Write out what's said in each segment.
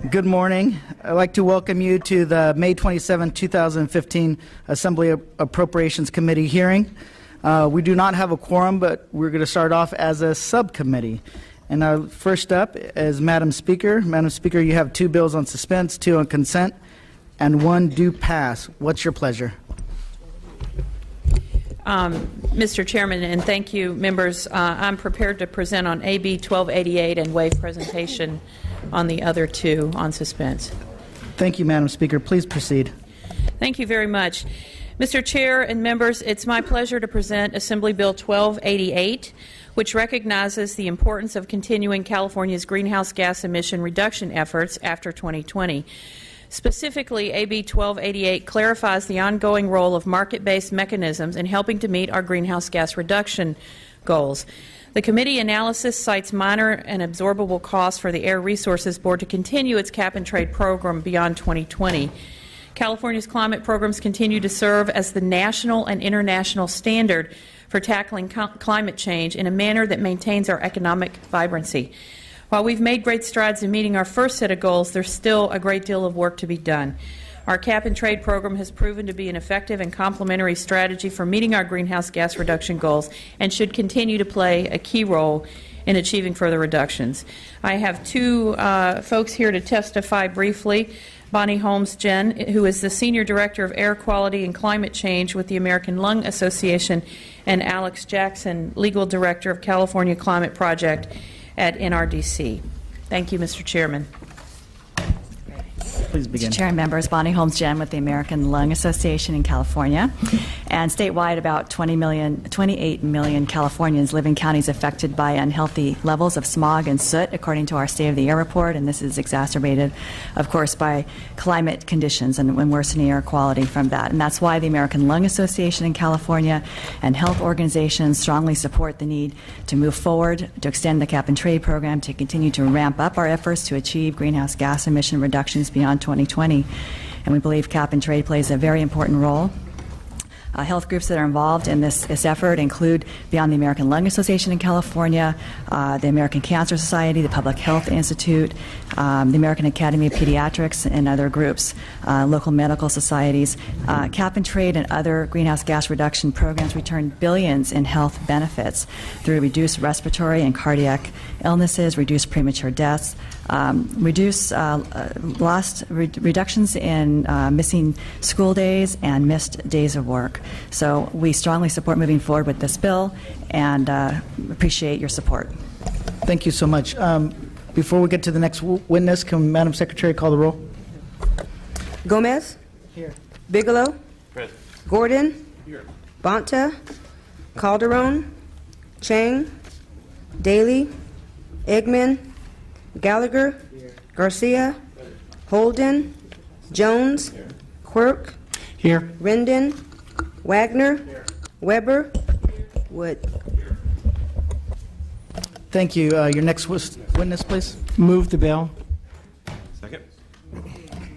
Good morning. I'd like to welcome you to the May 27, 2015 Assembly Appropriations Committee hearing. We do not have a quorum, but we're going to start off as a subcommittee. And first up is Madam Speaker. Madam Speaker, you have 2 bills on suspense, 2 on consent, and 1 due pass. What's your pleasure? Mr. Chairman, and thank you, members. I'm prepared to present on AB 1288 and waive presentation on the other 2 on suspense. Thank you, Madam Speaker. Please proceed. Thank you very much. Mr. Chair and members, it's my pleasure to present Assembly Bill 1288, which recognizes the importance of continuing California's greenhouse gas emission reduction efforts after 2020. Specifically, AB 1288 clarifies the ongoing role of market-based mechanisms in helping to meet our greenhouse gas reduction goals. The committee analysis cites minor and absorbable costs for the Air Resources Board to continue its cap-and-trade program beyond 2020. California's climate programs continue to serve as the national and international standard for tackling climate change in a manner that maintains our economic vibrancy. While we've made great strides in meeting our first set of goals, there's still a great deal of work to be done. Our cap-and-trade program has proven to be an effective and complementary strategy for meeting our greenhouse gas reduction goals and should continue to play a key role in achieving further reductions. I have 2 folks here to testify briefly. Bonnie Holmes-Jen, who is the Senior Director of Air Quality and Climate Change with the American Lung Association, and Alex Jackson, Legal Director of California Climate Project at NRDC. Thank you, Mr. Chairman. Please begin. Mr. Chair and members, Bonnie Holmes-Jen with the American Lung Association in California. And statewide, about 28 million Californians live in counties affected by unhealthy levels of smog and soot, according to our State of the Air report. And this is exacerbated, of course, by climate conditions and worsening air quality from that. And that's why the American Lung Association in California and health organizations strongly support the need to move forward, to extend the cap-and-trade program, to continue to ramp up our efforts to achieve greenhouse gas emission reductions beyond 2020, and we believe cap-and-trade plays a very important role. Health groups that are involved in this effort include beyond the American Lung Association in California, the American Cancer Society, the Public Health Institute, the American Academy of Pediatrics, and other groups, local medical societies. Cap-and-trade and other greenhouse gas reduction programs return billions in health benefits through reduced respiratory and cardiac illnesses, reduced premature deaths, reductions in missing school days and missed days of work. So we strongly support moving forward with this bill and appreciate your support. Thank you so much. Before we get to the next witness, can Madam Secretary call the roll? Gomez? Here. Bigelow? Present. Gordon? Here. Bonta? Calderon? Chang? Daly? Eggman? Gallagher? Garcia? Holden? Jones? Quirk? Here. Rendon? Wagner? Weber? Wood? Thank you. Your next witness, please. Move the bill. Second.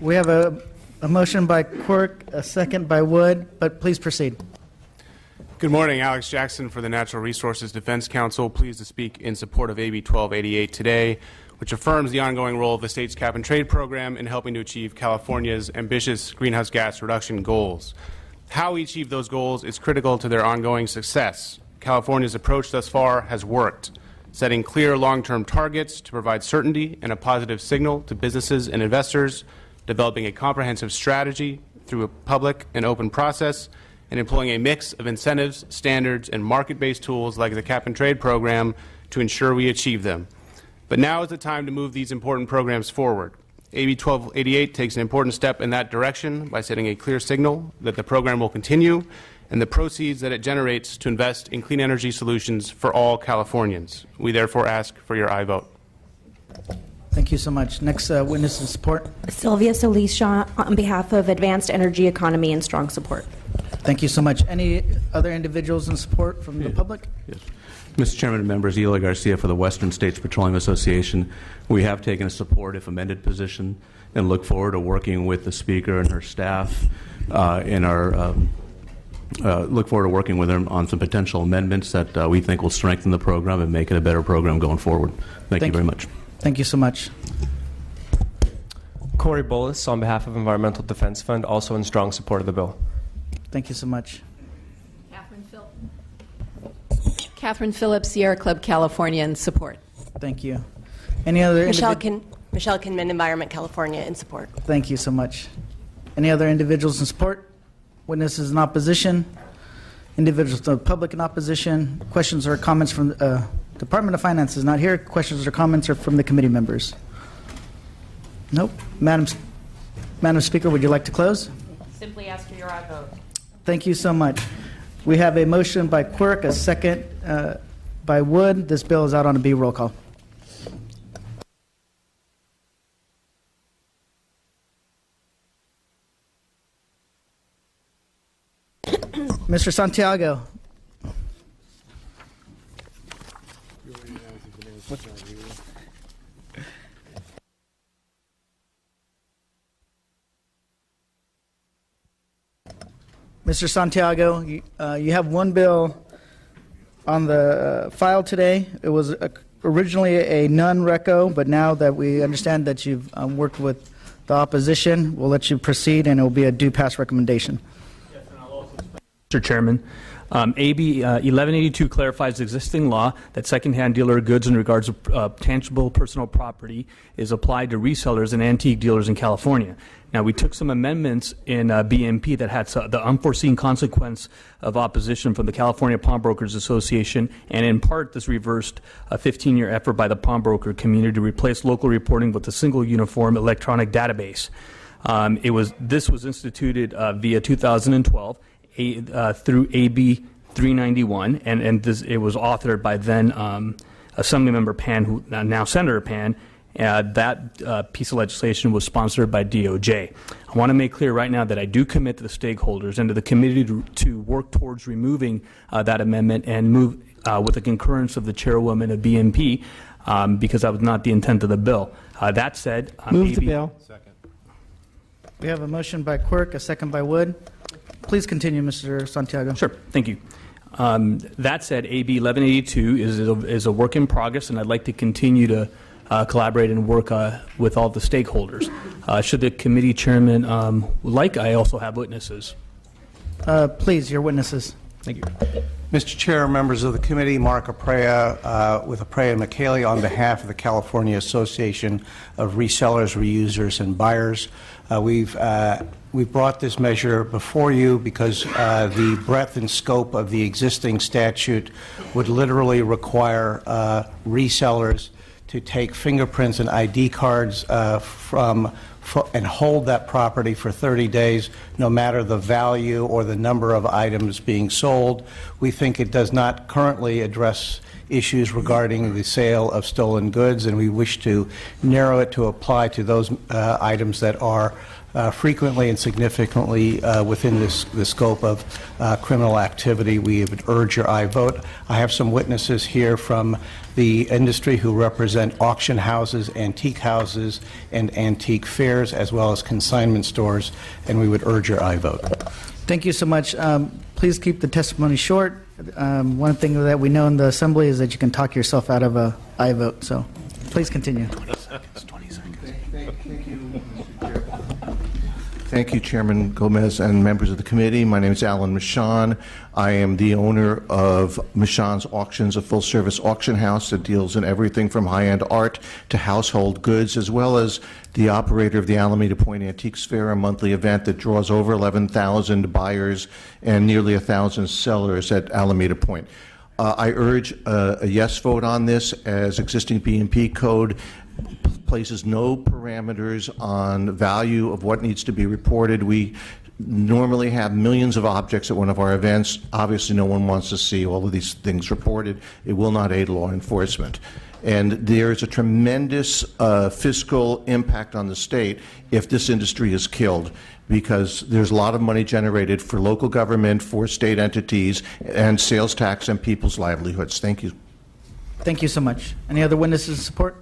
We have a motion by Quirk, a second by Wood, but please proceed. Good morning. Alex Jackson for the Natural Resources Defense Council. Pleased to speak in support of AB 1288 today, which affirms the ongoing role of the state's cap-and-trade program in helping to achieve California's ambitious greenhouse gas reduction goals. How we achieve those goals is critical to their ongoing success. California's approach thus far has worked, setting clear long-term targets to provide certainty and a positive signal to businesses and investors, developing a comprehensive strategy through a public and open process, and employing a mix of incentives, standards, and market-based tools like the cap-and-trade program to ensure we achieve them. But now is the time to move these important programs forward. AB 1288 takes an important step in that direction by setting a clear signal that the program will continue and the proceeds that it generates to invest in clean energy solutions for all Californians. We therefore ask for your aye vote. Thank you so much. Next witness in support. Sylvia Solis-Shaw on behalf of Advanced Energy Economy and Strong Support. Thank you so much. Any other individuals in support from the public? Yes. Mr. Chairman and members, Eli Garcia for the Western States Petroleum Association. We have taken a support, if amended, position and look forward to working with the Speaker and her staff look forward to working with them on some potential amendments that we think will strengthen the program and make it a better program going forward. Thank you very much. Thank you so much. Corey Bolus on behalf of Environmental Defense Fund, also in strong support of the bill. Thank you so much. Catherine Phillips, Sierra Club, California, in support. Thank you. Any other Michelle Kinman, Environment California, in support. Thank you so much. Any other individuals in support? Witnesses in opposition? Individuals of the public in opposition? Questions or comments from the Department of Finance is not here. Questions or comments are from the committee members? Nope. Madam Speaker, would you like to close? Simply ask for your aye vote. Thank you so much. We have a motion by Quirk, a second by Wood. This bill is out on a B. Roll call. Mr. Santiago. Mr. Santiago, you have one bill on the file today. It was originally a non-reco, but now that we understand that you've worked with the opposition, we'll let you proceed, and it will be a due pass recommendation. Yes, and I'll also explain. Mr. Chairman, AB 1182 clarifies existing law that secondhand dealer goods in regards to tangible personal property is applied to resellers and antique dealers in California. Now, we took some amendments in BMP that had the unforeseen consequence of opposition from the California Pawnbrokers Association, and in part, this reversed a 15-year effort by the pawnbroker community to replace local reporting with a single uniform electronic database. This was instituted via 2012 through AB 391, and it was authored by then Assemblymember Pan, now Senator Pan. That piece of legislation was sponsored by DOJ. I want to make clear right now that I do commit to the stakeholders and to the committee to work towards removing that amendment and move with the concurrence of the chairwoman of BMP, because that was not the intent of the bill. That said, move the bill. Second. We have a motion by Quirk, a second by Wood. Please continue, Mr. Santiago. Sure. Thank you. That said, AB 1182 is a work in progress, and I'd like to continue to collaborate and work with all the stakeholders. Should the committee chairman like, I also have witnesses. Please, your witnesses. Thank you. Mr. Chair, members of the committee, Mark Aprea with Aprea McKaylee on behalf of the California Association of Resellers, Reusers, and Buyers. We've brought this measure before you because the breadth and scope of the existing statute would literally require resellers to take fingerprints and ID cards and hold that property for 30 days, no matter the value or the number of items being sold. We think it does not currently address issues regarding the sale of stolen goods, and we wish to narrow it to apply to those items that are frequently and significantly within the scope of criminal activity. We would urge your aye vote. I have some witnesses here from the industry who represent auction houses, antique houses, and antique fairs, as well as consignment stores, and we would urge your aye vote. Thank you so much. Please keep the testimony short. One thing that we know in the Assembly is that you can talk yourself out of a aye vote, so please continue. 20 seconds. Thank you. Thank you, Chairman Gomez and members of the committee. My name is Alan Michon. I am the owner of Michon's Auctions, a full-service auction house that deals in everything from high-end art to household goods, as well as the operator of the Alameda Point Antiques Fair, a monthly event that draws over 11,000 buyers and nearly 1,000 sellers at Alameda Point. I urge a yes vote on this, as existing BMP code places no parameters on value of what needs to be reported. We normally have millions of objects at one of our events. Obviously, no one wants to see all of these things reported. It will not aid law enforcement. And there is a tremendous fiscal impact on the state if this industry is killed, because there's a lot of money generated for local government, for state entities, and sales tax and people's livelihoods. Thank you. Thank you so much. Any other witnesses in support?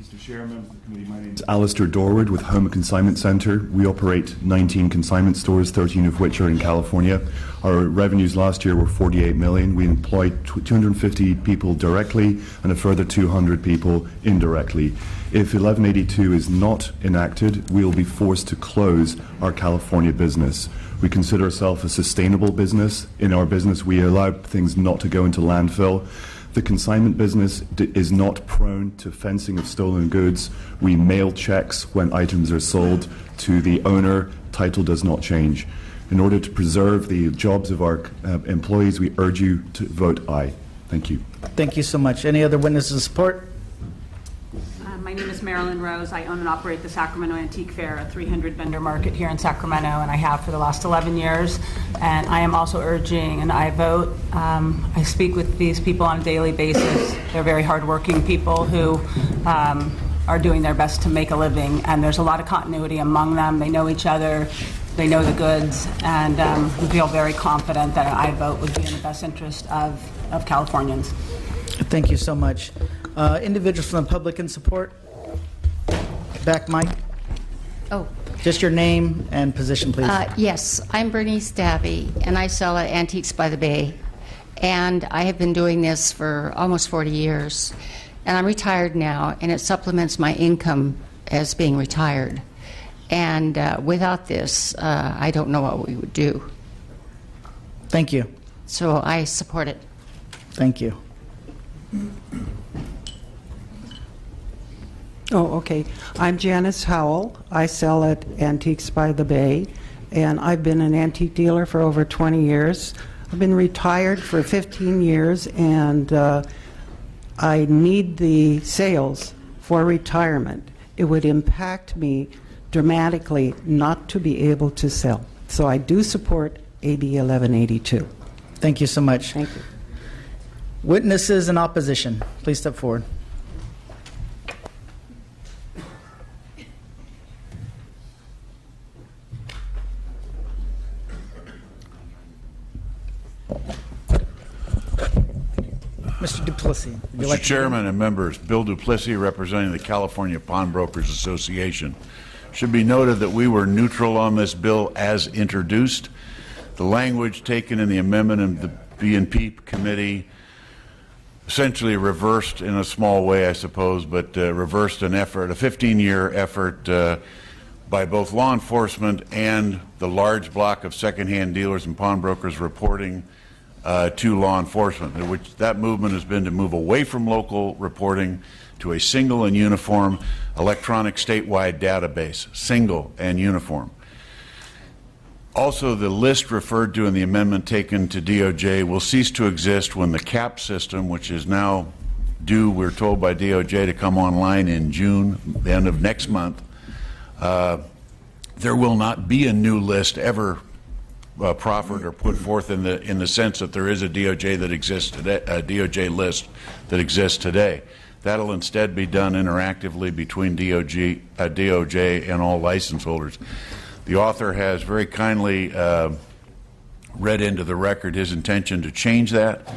Mr. Chair, members of the committee, my name is Alistair Dorwood with Home Consignment Centre. We operate 19 consignment stores, 13 of which are in California. Our revenues last year were $48 million. We employed 250 people directly and a further 200 people indirectly. If 1182 is not enacted, we will be forced to close our California business. We consider ourselves a sustainable business. In our business, we allow things not to go into landfill. The consignment business is not prone to fencing of stolen goods. We mail checks when items are sold to the owner. Title does not change. In order to preserve the jobs of our employees, we urge you to vote aye. Thank you. Thank you so much. Any other witnesses of support? My name is Marilyn Rose. I own and operate the Sacramento Antique Fair, a 300-vendor market here in Sacramento, and I have for the last 11 years. And I am also urging an aye vote. I speak with these people on a daily basis. They're very hardworking people who are doing their best to make a living, and there's a lot of continuity among them. They know each other. They know the goods, and we feel very confident that an aye vote would be in the best interest of Californians. Thank you so much. Individuals from the public in support? Back, Mike. Oh. Just your name and position, please. Yes, I'm Bernice Davy, and I sell at Antiques by the Bay. And I have been doing this for almost 40 years. And I'm retired now, and it supplements my income as being retired. And without this, I don't know what we would do. Thank you. So I support it. Thank you. Oh, okay. I'm Janice Howell. I sell at Antiques by the Bay, and I've been an antique dealer for over 20 years. I've been retired for 15 years, and I need the sales for retirement. It would impact me dramatically not to be able to sell. So I do support AB 1182. Thank you so much. Thank you. Witnesses in opposition, please step forward. Mr. Duplessis. Mr. Chairman and members, Bill Duplessis representing the California Pawnbrokers Association. Should be noted that we were neutral on this bill as introduced. The language taken in the amendment of the B&P committee essentially reversed in a small way, I suppose, but reversed an effort, a 15-year effort by both law enforcement and the large block of secondhand dealers and pawnbrokers reporting to law enforcement, which that movement has been to move away from local reporting to a single and uniform electronic statewide database, single and uniform. Also, the list referred to in the amendment taken to DOJ will cease to exist when the CAP system, which is now due, we're told by DOJ, to come online in June, the end of next month. There will not be a new list ever proffered or put forth in the sense that there is a DOJ that exists today, a DOJ list that exists today. That'll instead be done interactively between DOJ and all license holders. The author has very kindly read into the record his intention to change that.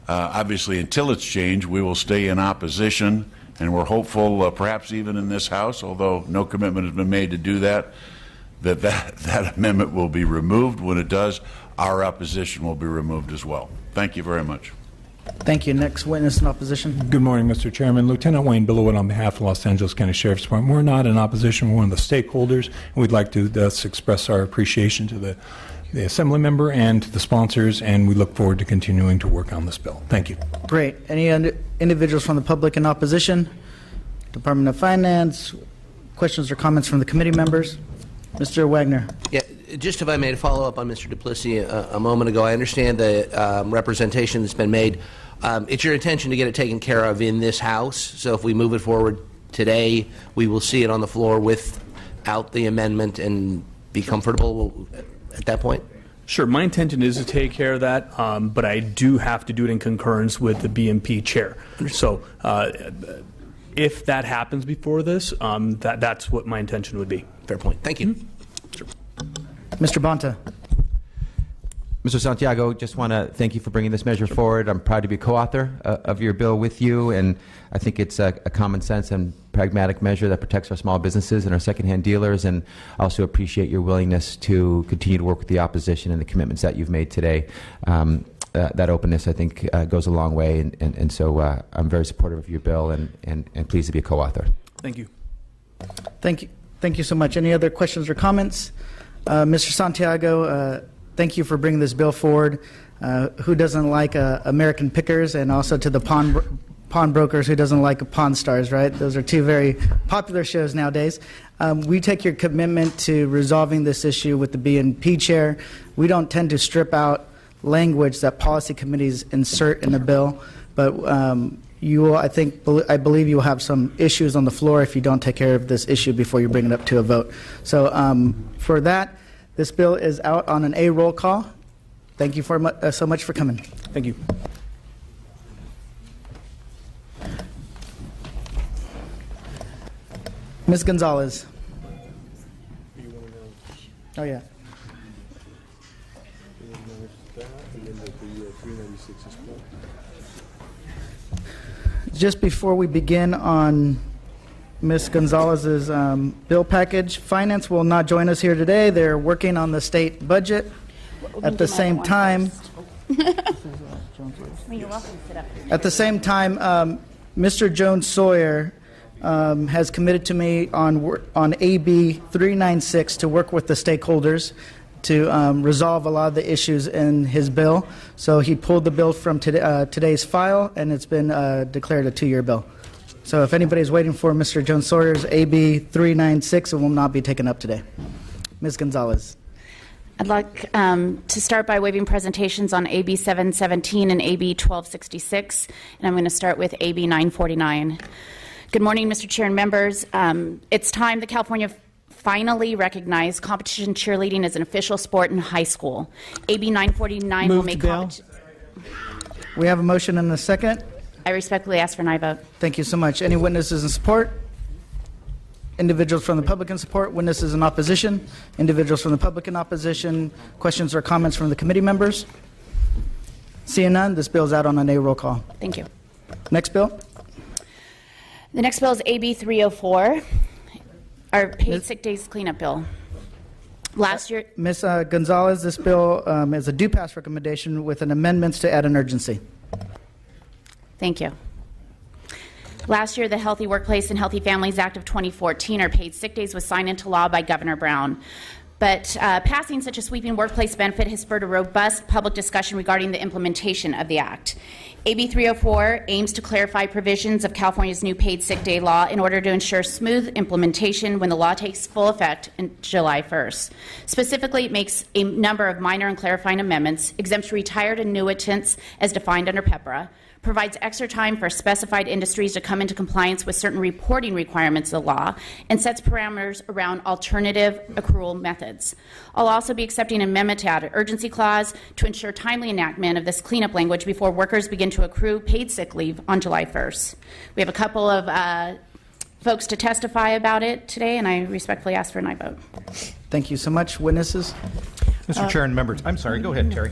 Obviously, until it's changed, we will stay in opposition, and we're hopeful, perhaps even in this House, although no commitment has been made to do that, that amendment will be removed. When it does, our opposition will be removed as well. Thank you very much. Thank you. Next witness in opposition. Good morning, Mr. Chairman. Lieutenant Wayne Billowwood on behalf of Los Angeles County Sheriff's Department. We're not in opposition. We're one of the stakeholders, and we'd like to thus express our appreciation to the Assembly member and to the sponsors, and we look forward to continuing to work on this bill. Thank you. Great. Any individuals from the public in opposition? Department of Finance, questions or comments from the committee members? Mr. Wagner. Yeah, just if I may follow up on Mr. Duplessis a moment ago, I understand the representation that's been made. It's your intention to get it taken care of in this House, so if we move it forward today, we will see it on the floor without the amendment and be comfortable at that point? Sure. My intention is to take care of that, but I do have to do it in concurrence with the BMP chair. So if that happens before this, that's what my intention would be. Fair point. Thank you. Sure. Mr. Bonta. Mr. Santiago, just want to thank you for bringing this measure forward. I'm proud to be a co-author of your bill with you, and I think it's a common sense and pragmatic measure that protects our small businesses and our secondhand dealers, and I also appreciate your willingness to continue to work with the opposition and the commitments that you've made today. That openness, I think, goes a long way, and so I'm very supportive of your bill and pleased to be a co-author. Thank you. Thank you. Thank you so much. Any other questions or comments? Mr. Santiago, thank you for bringing this bill forward. Who doesn't like American Pickers, and also to the pawnbrokers, who doesn't like Pawn Stars, right? Those are two very popular shows nowadays. We take your commitment to resolving this issue with the B&P chair. We don't tend to strip out language that policy committees insert in a bill, but you will, I believe you will have some issues on the floor if you don't take care of this issue before you bring it up to a vote. So for that, this bill is out on an A roll call. Thank you so much for coming. Thank you. Ms. Gonzalez. Oh, yeah. Just before we begin on Ms. Gonzalez's bill package, Finance will not join us here today. They're working on the state budget. At the same time, Mr. Jones Sawyer has committed to me on AB 396 to work with the stakeholders to resolve a lot of the issues in his bill. So he pulled the bill from today's file, and it's been declared a 2-year bill. So if anybody's waiting for Mr. Jones Sawyer's AB 396, it will not be taken up today. Ms. Gonzalez. I'd like to start by waiving presentations on AB 717 and AB 1266, and I'm going to start with AB 949. Good morning, Mr. Chair and members. It's time that California finally recognized competition cheerleading as an official sport in high school. AB 949 will make competition. We have a motion and a second. I respectfully ask for an aye vote. Thank you so much. Any witnesses in support? Individuals from the public in support? Witnesses in opposition? Individuals from the public in opposition? Questions or comments from the committee members? Seeing none, this bill is out on an A roll call. Thank you. Next bill. The next bill is AB 304, our paid sick days cleanup bill. Last year, Ms. Gonzalez, this bill is a do-pass recommendation with an amendments to add an urgency. Thank you. Last year, the Healthy Workplace and Healthy Families Act of 2014, our paid sick days, was signed into law by Governor Brown. But passing such a sweeping workplace benefit has spurred a robust public discussion regarding the implementation of the act. AB 304 aims to clarify provisions of California's new paid sick day law in order to ensure smooth implementation when the law takes full effect on July 1st. Specifically, it makes a number of minor and clarifying amendments, exempts retired annuitants as defined under PEPRA, provides extra time for specified industries to come into compliance with certain reporting requirements of the law, and sets parameters around alternative accrual methods. I'll also be accepting an amendment to add an urgency clause to ensure timely enactment of this cleanup language before workers begin to accrue paid sick leave on July 1st. We have a couple of folks to testify about it today, and I respectfully ask for an aye vote. Thank you so much. Witnesses? Mr. Chair and members, I'm sorry, go ahead, Terry.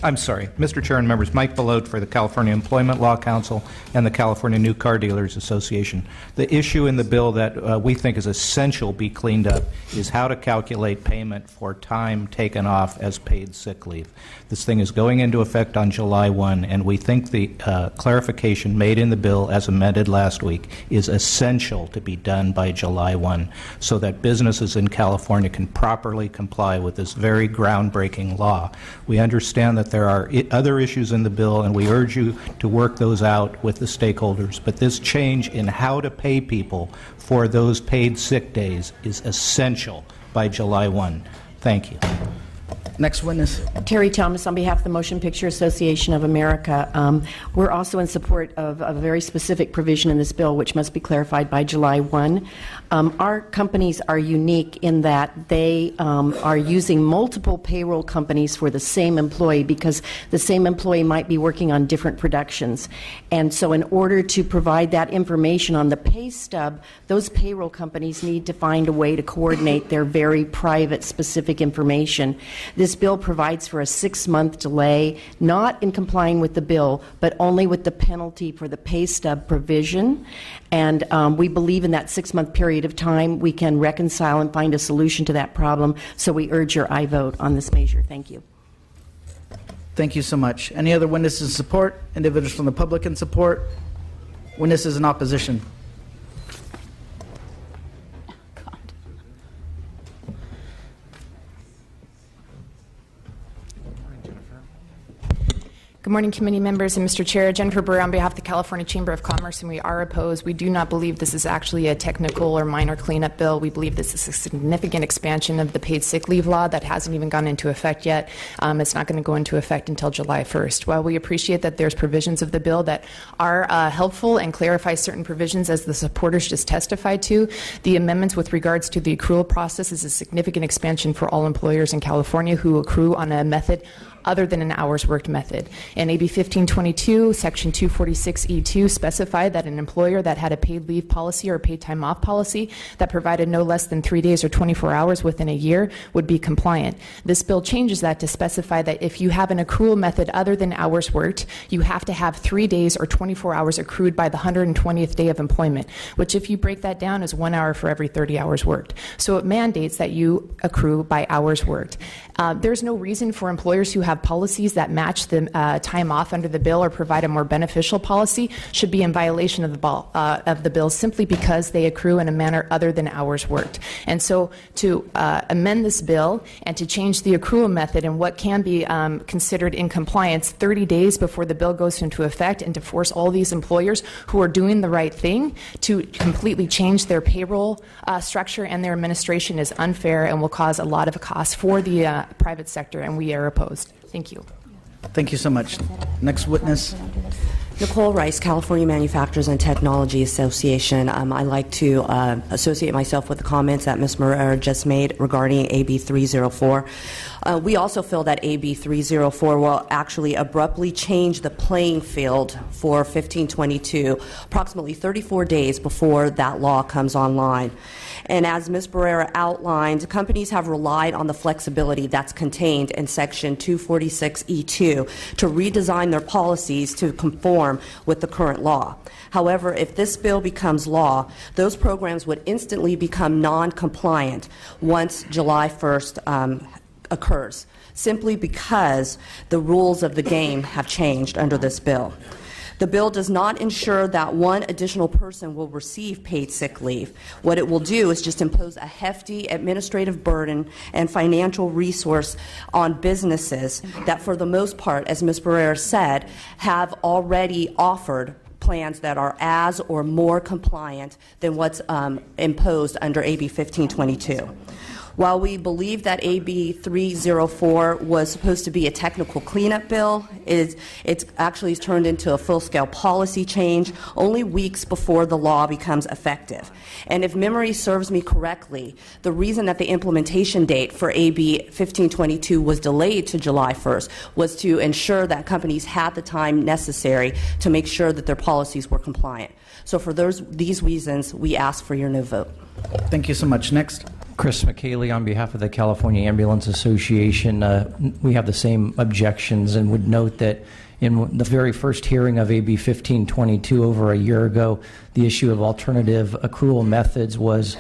I'm sorry. Mr. Chair and members, Mike Belote for the California Employment Law Council and the California New Car Dealers Association. The issue in the bill that we think is essential be cleaned up is how to calculate payment for time taken off as paid sick leave. This thing is going into effect on July 1, and we think the clarification made in the bill as amended last week is essential to be done by July 1 so that businesses in California can properly comply with this very groundbreaking law. We understand that there are other issues in the bill, and we urge you to work those out with the stakeholders. But this change in how to pay people for those paid sick days is essential by July 1. Thank you. Next witness. Terry Thomas on behalf of the Motion Picture Association of America. We're also in support of a very specific provision in this bill which must be clarified by July 1. Our companies are unique in that they are using multiple payroll companies for the same employee because the same employee might be working on different productions. And so in order to provide that information on the pay stub, those payroll companies need to find a way to coordinate their very private, specific information. This This bill provides for a 6-month delay, not in complying with the bill, but only with the penalty for the pay stub provision. And we believe in that 6-month period of time we can reconcile and find a solution to that problem. So we urge your aye vote on this measure. Thank you. Thank you so much. Any other witnesses in support? Individuals from the public in support? Witnesses in opposition? Good morning, committee members and Mr. Chair. Jennifer Brewer on behalf of the California Chamber of Commerce, and we are opposed. We do not believe this is actually a technical or minor cleanup bill. We believe this is a significant expansion of the paid sick leave law that hasn't even gone into effect yet. It's not going to go into effect until July 1st. While we appreciate that there's provisions of the bill that are helpful and clarify certain provisions as the supporters just testified to, the amendments with regards to the accrual process is a significant expansion for all employers in California who accrue on a method other than an hours worked method. In AB 1522, Section 246E2 specified that an employer that had a paid leave policy or a paid time off policy that provided no less than 3 days or 24 hours within a year would be compliant. This bill changes that to specify that if you have an accrual method other than hours worked, you have to have 3 days or 24 hours accrued by the 120th day of employment, which if you break that down is 1 hour for every 30 hours worked. So it mandates that you accrue by hours worked. There's no reason for employers who have policies that match the time off under the bill or provide a more beneficial policy should be in violation of the bill simply because they accrue in a manner other than hours worked. And so to amend this bill and to change the accrual method and what can be considered in compliance 30 days before the bill goes into effect, and to force all these employers who are doing the right thing to completely change their payroll structure and their administration is unfair and will cause a lot of costs for the private sector, and we are opposed. Thank you. Thank you so much. Next witness. Nicole Rice, California Manufacturers and Technology Association. I'd like to associate myself with the comments that Ms. Moreira just made regarding AB 304. We also feel that AB 304 will actually abruptly change the playing field for 1522, approximately 34 days before that law comes online. And as Ms. Barrera outlined, companies have relied on the flexibility that's contained in Section 246E2 to redesign their policies to conform with the current law. However, if this bill becomes law, those programs would instantly become non-compliant once July 1st occurs, simply because the rules of the game have changed under this bill. The bill does not ensure that one additional person will receive paid sick leave. What it will do is just impose a hefty administrative burden and financial resource on businesses that, for the most part, as Ms. Barrera said, have already offered plans that are as or more compliant than what's imposed under AB 1522. While we believe that AB 304 was supposed to be a technical cleanup bill, it's actually turned into a full-scale policy change only weeks before the law becomes effective. And if memory serves me correctly, the reason that the implementation date for AB 1522 was delayed to July 1st was to ensure that companies had the time necessary to make sure that their policies were compliant. So for these reasons, we ask for your no vote. Thank you so much. Next. Chris McKaylee on behalf of the California Ambulance Association. We have the same objections and would note that in the very first hearing of AB 1522 over a year ago, the issue of alternative accrual methods was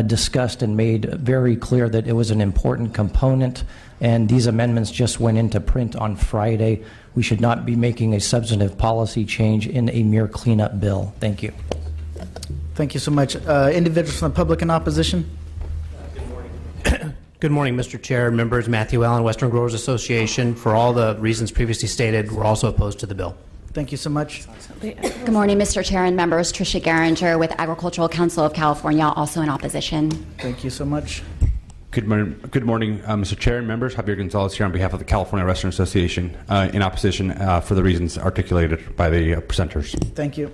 discussed and made very clear that it was an important component, and these amendments just went into print on Friday. We should not be making a substantive policy change in a mere cleanup bill. Thank you. Thank you so much. Individuals from the public in opposition? Good morning, Mr. Chair, members. Matthew Allen, Western Growers Association. For all the reasons previously stated, we're also opposed to the bill. Thank you so much. Good morning, Mr. Chair and members. Tricia Garinger with Agricultural Council of California, also in opposition. Thank you so much. Good morning, Mr. Chair and members. Javier Gonzalez here on behalf of the California Restaurant Association, in opposition for the reasons articulated by the presenters. Thank you.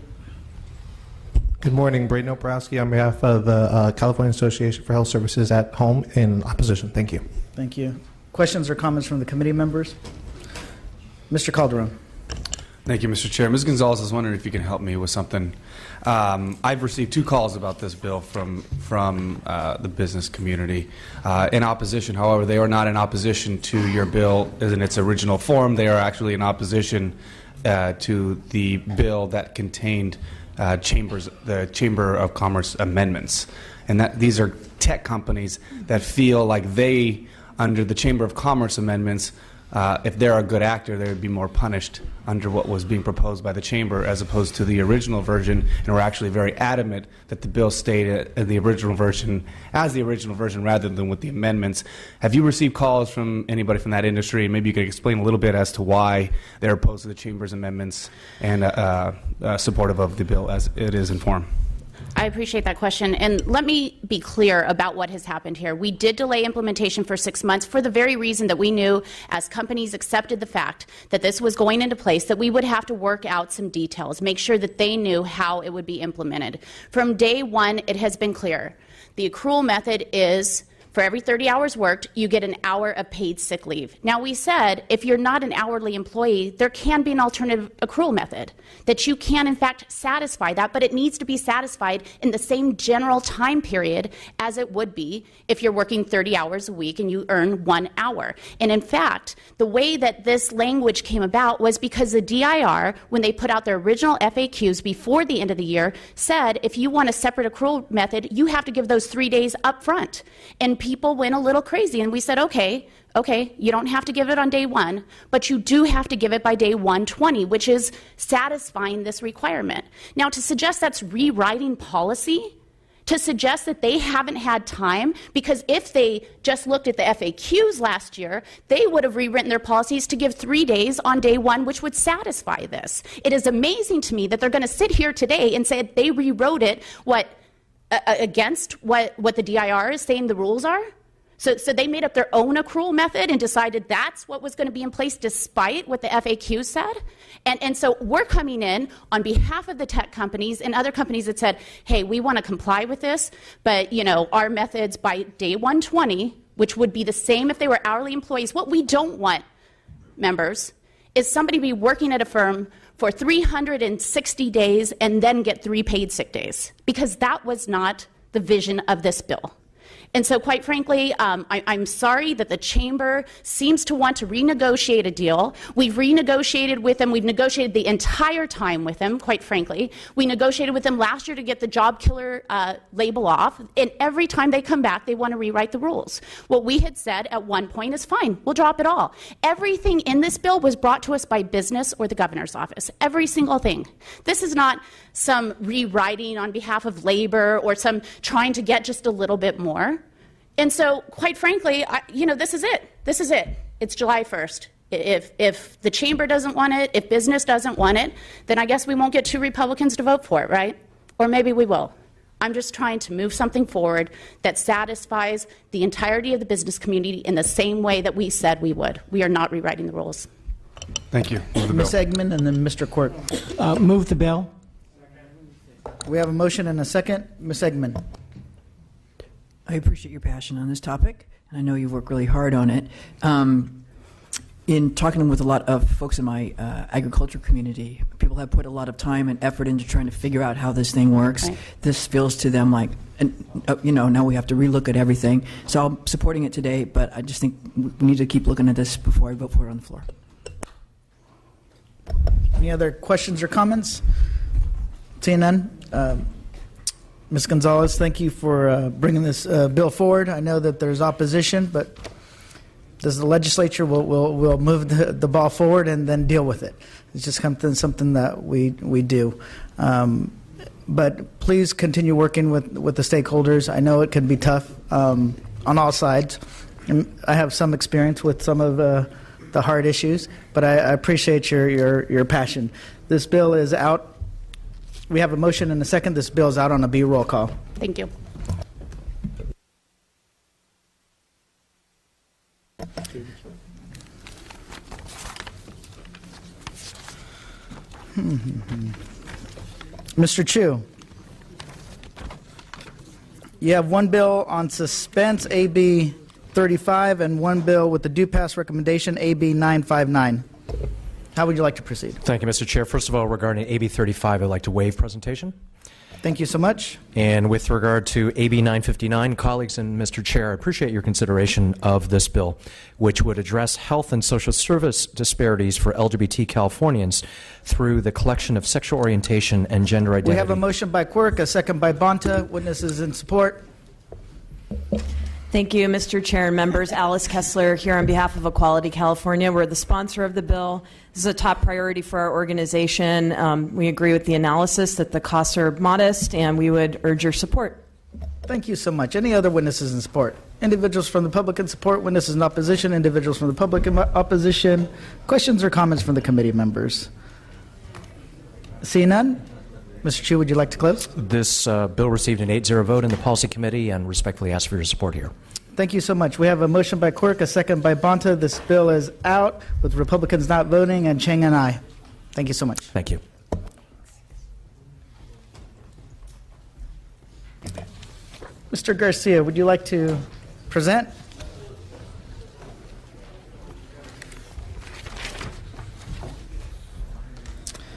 Good morning, Braden Oprowski on behalf of the California Association for Health Services at Home, in opposition. Thank you. Thank you. Questions or comments from the committee members? Mr. Calderon. Thank you, Mr. Chair. Ms. Gonzalez, I was wondering if you can help me with something. I've received 2 calls about this bill from the business community in opposition. However, they are not in opposition to your bill in its original form. They are actually in opposition to the bill that contained the Chamber of Commerce amendments. And that these are tech companies that feel like they, under the Chamber of Commerce amendments, if they're a good actor, they would be more punished under what was being proposed by the Chamber as opposed to the original version, and we're actually very adamant that the bill stayed in the original version as the original version rather than with the amendments. Have you received calls from anybody from that industry? Maybe you could explain a little bit as to why they're opposed to the Chamber's amendments and supportive of the bill as it is in form. I appreciate that question. And let me be clear about what has happened here. We did delay implementation for 6 months for the very reason that we knew, as companies accepted the fact that this was going into place, that we would have to work out some details, make sure that they knew how it would be implemented. From day one, it has been clear. The accrual method is, for every 30 hours worked, you get an hour of paid sick leave. Now, we said if you're not an hourly employee, there can be an alternative accrual method, that you can, in fact, satisfy that, but it needs to be satisfied in the same general time period as it would be if you're working 30 hours a week and you earn 1 hour. And in fact, the way that this language came about was because the DIR, when they put out their original FAQs before the end of the year, said if you want a separate accrual method, you have to give those 3 days up front. And people went a little crazy, and we said, okay, you don't have to give it on day 1, but you do have to give it by day 120, which is satisfying this requirement. Now, to suggest that's rewriting policy, to suggest that they haven't had time, because if they just looked at the FAQs last year, they would have rewritten their policies to give 3 days on day 1, which would satisfy this. It is amazing to me that they're going to sit here today and say they rewrote it, against what the DIR is saying the rules are? So they made up their own accrual method and decided that's what was going to be in place despite what the FAQ said? And so we're coming in on behalf of the tech companies and other companies that said, hey, we want to comply with this, but our methods by day 120, which would be the same if they were hourly employees. What we don't want, members, is somebody be working at a firm for 360 days and then get 3 paid sick days, because that was not the vision of this bill. And so, quite frankly, I'm sorry that the Chamber seems to want to renegotiate a deal. We've renegotiated with them. We've negotiated the entire time with them, quite frankly. We negotiated with them last year to get the job killer label off. And every time they come back, they want to rewrite the rules. What we had said at one point is fine. We'll drop it all. Everything in this bill was brought to us by business or the governor's office. Every single thing. This is not some rewriting on behalf of labor or some trying to get just a little bit more. And so, quite frankly, this is it. This is it. It's July 1st. If the Chamber doesn't want it, if business doesn't want it, then I guess we won't get 2 Republicans to vote for it, right? Or maybe we will. I'm just trying to move something forward that satisfies the entirety of the business community in the same way that we said we would. We are not rewriting the rules. Thank you. Ms. Eggman and then Mr. Quirk. Move the bill. We have a motion and a second. Ms. Eggman. I appreciate your passion on this topic, and I know you've worked really hard on it. In talking with a lot of folks in my agriculture community, people have put a lot of time and effort into trying to figure out how this thing works. Right. This feels to them like, now we have to relook at everything. So I'm supporting it today, but I just think we need to keep looking at this before I vote for it on the floor. Any other questions or comments? Seeing none. Ms. Gonzalez, thank you for bringing this bill forward. I know that there's opposition, but does the legislature will move the ball forward and then deal with it. It's just something that we do. But please continue working with the stakeholders. I know it can be tough on all sides. And I have some experience with some of the hard issues, but I appreciate your passion. This bill is out. We have a motion and a second. This bill is out on a B roll call. Thank you. Mr. Chu, you have one bill on suspense, AB 35, and one bill with the due pass recommendation, AB 959. How would you like to proceed? Thank you, Mr. Chair. First of all, regarding AB 35, I'd like to waive presentation. Thank you so much. And with regard to AB 959, colleagues and Mr. Chair, I appreciate your consideration of this bill, which would address health and social service disparities for LGBT Californians through the collection of sexual orientation and gender identity. We have a motion by Quirk, a second by Bonta. Witnesses in support. Thank you, Mr. Chair and members. Alice Kessler here on behalf of Equality California. We're the sponsor of the bill. This is a top priority for our organization. We agree with the analysis that the costs are modest, and we would urge your support. Thank you so much. Any other witnesses in support? Individuals from the public in support, witnesses in opposition, individuals from the public in opposition. Questions or comments from the committee members? Seeing none? Mr. Chu, would you like to close? This bill received an 8-0 vote in the Policy Committee and respectfully ask for your support here. Thank you so much. We have a motion by Quirk, a second by Bonta. This bill is out with Republicans not voting and Chang and I. Thank you so much. Thank you. Mr. Garcia, would you like to present?